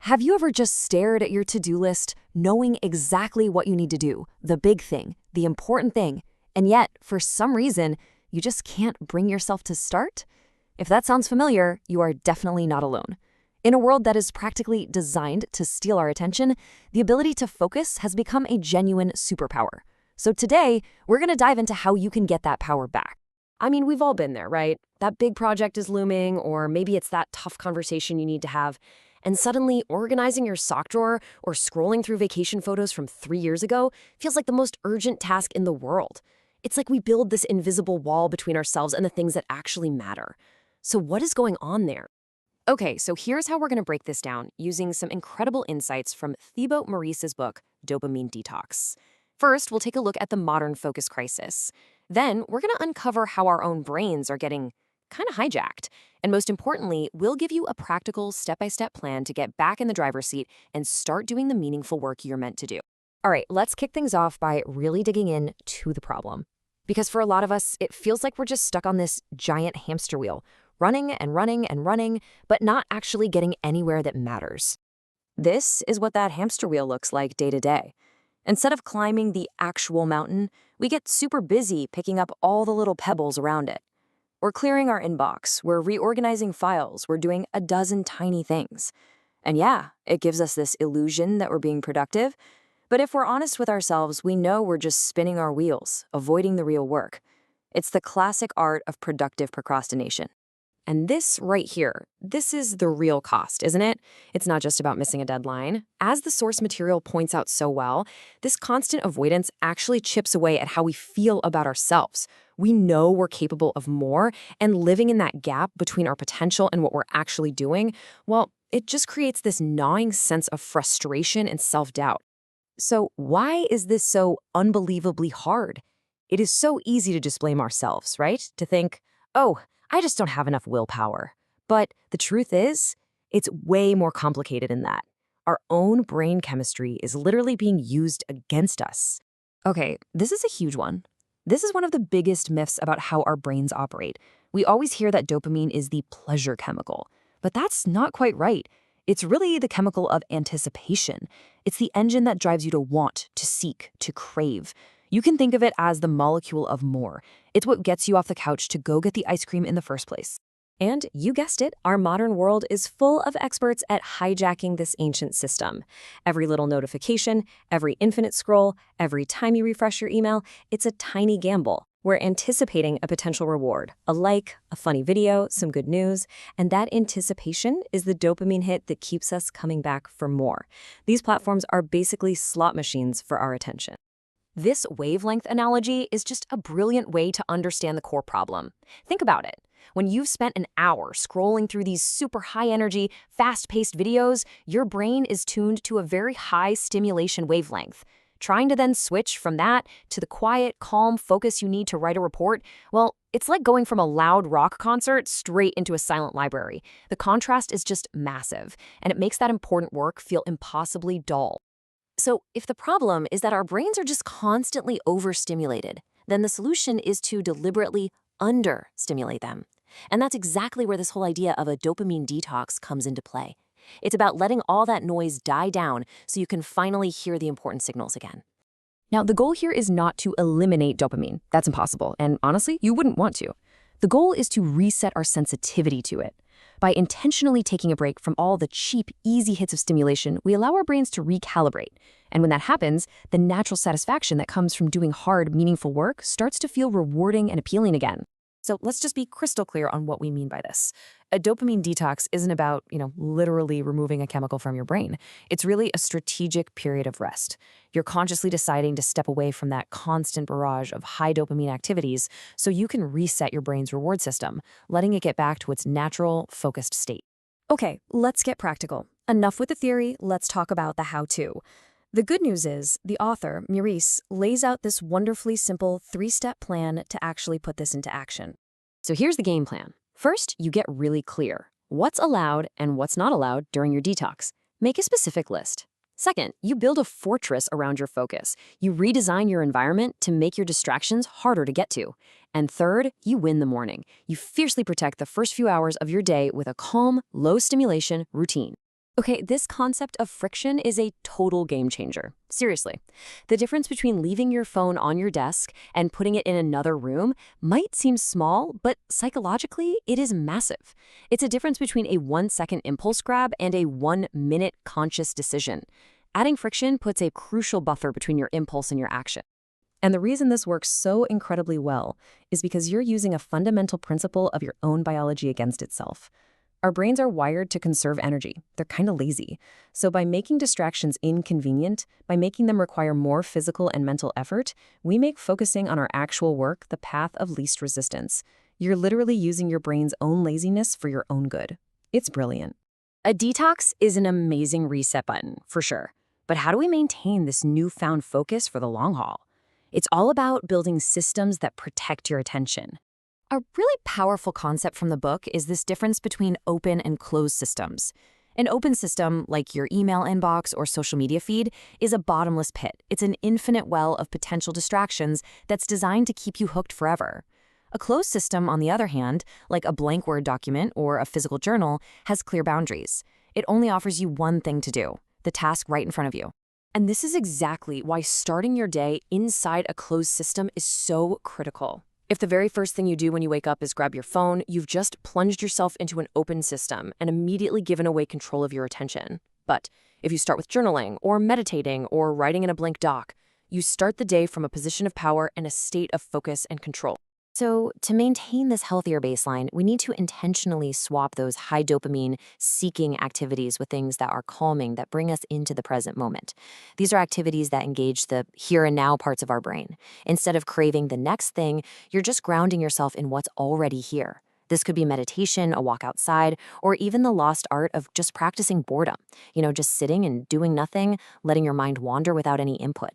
Have you ever just stared at your to-do list, knowing exactly what you need to do, the big thing, the important thing, and yet, for some reason, you just can't bring yourself to start? If that sounds familiar, you are definitely not alone. In a world that is practically designed to steal our attention, the ability to focus has become a genuine superpower. So today, we're going to dive into how you can get that power back. I mean, we've all been there, right? That big project is looming, or maybe it's that tough conversation you need to have. And suddenly, organizing your sock drawer or scrolling through vacation photos from 3 years ago feels like the most urgent task in the world. It's like we build this invisible wall between ourselves and the things that actually matter. So what is going on there? Okay, so here's how we're going to break this down using some incredible insights from Thibaut Meurisse's book, Dopamine Detox. First, we'll take a look at the modern focus crisis. Then, we're going to uncover how our own brains are getting kind of hijacked. And most importantly, we'll give you a practical step-by-step plan to get back in the driver's seat and start doing the meaningful work you're meant to do. All right, let's kick things off by really digging in to the problem. Because for a lot of us, it feels like we're just stuck on this giant hamster wheel, running and running and running, but not actually getting anywhere that matters. This is what that hamster wheel looks like day to day. Instead of climbing the actual mountain, we get super busy picking up all the little pebbles around it. We're clearing our inbox, we're reorganizing files, we're doing a dozen tiny things. And yeah, it gives us this illusion that we're being productive, but if we're honest with ourselves, we know we're just spinning our wheels, avoiding the real work. It's the classic art of productive procrastination. And this right here, this is the real cost, isn't it? It's not just about missing a deadline. As the source material points out so well, this constant avoidance actually chips away at how we feel about ourselves. We know we're capable of more, and living in that gap between our potential and what we're actually doing, well, it just creates this gnawing sense of frustration and self-doubt. So why is this so unbelievably hard? It is so easy to just blame ourselves, right? To think, oh, I just don't have enough willpower. But the truth is, it's way more complicated than that. Our own brain chemistry is literally being used against us. Okay, this is a huge one. This is one of the biggest myths about how our brains operate. We always hear that dopamine is the pleasure chemical, but that's not quite right. It's really the chemical of anticipation. It's the engine that drives you to want, to seek, to crave. You can think of it as the molecule of more. It's what gets you off the couch to go get the ice cream in the first place. And you guessed it, our modern world is full of experts at hijacking this ancient system. Every little notification, every infinite scroll, every time you refresh your email, it's a tiny gamble. We're anticipating a potential reward, a like, a funny video, some good news, and that anticipation is the dopamine hit that keeps us coming back for more. These platforms are basically slot machines for our attention. This wavelength analogy is just a brilliant way to understand the core problem. Think about it. When you've spent an hour scrolling through these super high-energy, fast-paced videos, your brain is tuned to a very high stimulation wavelength. Trying to then switch from that to the quiet, calm focus you need to write a report, well, it's like going from a loud rock concert straight into a silent library. The contrast is just massive, and it makes that important work feel impossibly dull. So if the problem is that our brains are just constantly overstimulated, then the solution is to deliberately understimulate them. And that's exactly where this whole idea of a dopamine detox comes into play. It's about letting all that noise die down so you can finally hear the important signals again. Now, the goal here is not to eliminate dopamine. That's impossible, and honestly, you wouldn't want to. The goal is to reset our sensitivity to it. By intentionally taking a break from all the cheap, easy hits of stimulation, we allow our brains to recalibrate. And when that happens, the natural satisfaction that comes from doing hard, meaningful work starts to feel rewarding and appealing again. So let's just be crystal clear on what we mean by this. A dopamine detox isn't about, literally removing a chemical from your brain. It's really a strategic period of rest. You're consciously deciding to step away from that constant barrage of high dopamine activities so you can reset your brain's reward system, letting it get back to its natural, focused state. Okay, let's get practical. Enough with the theory, let's talk about the how-to. The good news is, the author, Meurisse, lays out this wonderfully simple 3-step plan to actually put this into action. So here's the game plan. First, you get really clear. What's allowed and what's not allowed during your detox? Make a specific list. Second, you build a fortress around your focus. You redesign your environment to make your distractions harder to get to. And third, you win the morning. You fiercely protect the first few hours of your day with a calm, low-stimulation routine. Okay, this concept of friction is a total game changer. Seriously. The difference between leaving your phone on your desk and putting it in another room might seem small, but psychologically, it is massive. It's a difference between a 1-second impulse grab and a 1-minute conscious decision. Adding friction puts a crucial buffer between your impulse and your action. And the reason this works so incredibly well is because you're using a fundamental principle of your own biology against itself. Our brains are wired to conserve energy. They're kind of lazy. So by making distractions inconvenient, by making them require more physical and mental effort, we make focusing on our actual work the path of least resistance. You're literally using your brain's own laziness for your own good. It's brilliant. A detox is an amazing reset button, for sure. But how do we maintain this newfound focus for the long haul? It's all about building systems that protect your attention. A really powerful concept from the book is this difference between open and closed systems. An open system, like your email inbox or social media feed, is a bottomless pit. It's an infinite well of potential distractions that's designed to keep you hooked forever. A closed system, on the other hand, like a blank Word document or a physical journal, has clear boundaries. It only offers you one thing to do, the task right in front of you. And this is exactly why starting your day inside a closed system is so critical. If the very first thing you do when you wake up is grab your phone, you've just plunged yourself into an open system and immediately given away control of your attention. But if you start with journaling or meditating or writing in a blank doc, you start the day from a position of power and a state of focus and control. So to maintain this healthier baseline, we need to intentionally swap those high dopamine seeking activities with things that are calming, that bring us into the present moment. These are activities that engage the here and now parts of our brain. Instead of craving the next thing, you're just grounding yourself in what's already here. This could be meditation, a walk outside, or even the lost art of just practicing boredom. Just sitting and doing nothing, letting your mind wander without any input.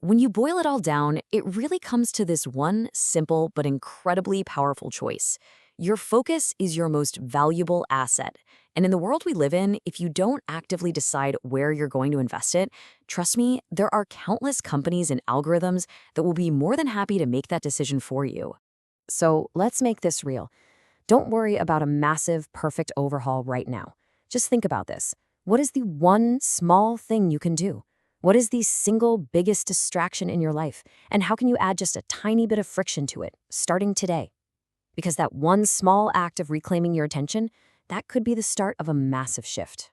When you boil it all down, it really comes to this one simple but incredibly powerful choice. Your focus is your most valuable asset. And in the world we live in, if you don't actively decide where you're going to invest it, trust me, there are countless companies and algorithms that will be more than happy to make that decision for you. So let's make this real. Don't worry about a massive, perfect overhaul right now. Just think about this. What is the one small thing you can do? What is the single biggest distraction in your life? And how can you add just a tiny bit of friction to it, starting today? Because that one small act of reclaiming your attention, that could be the start of a massive shift.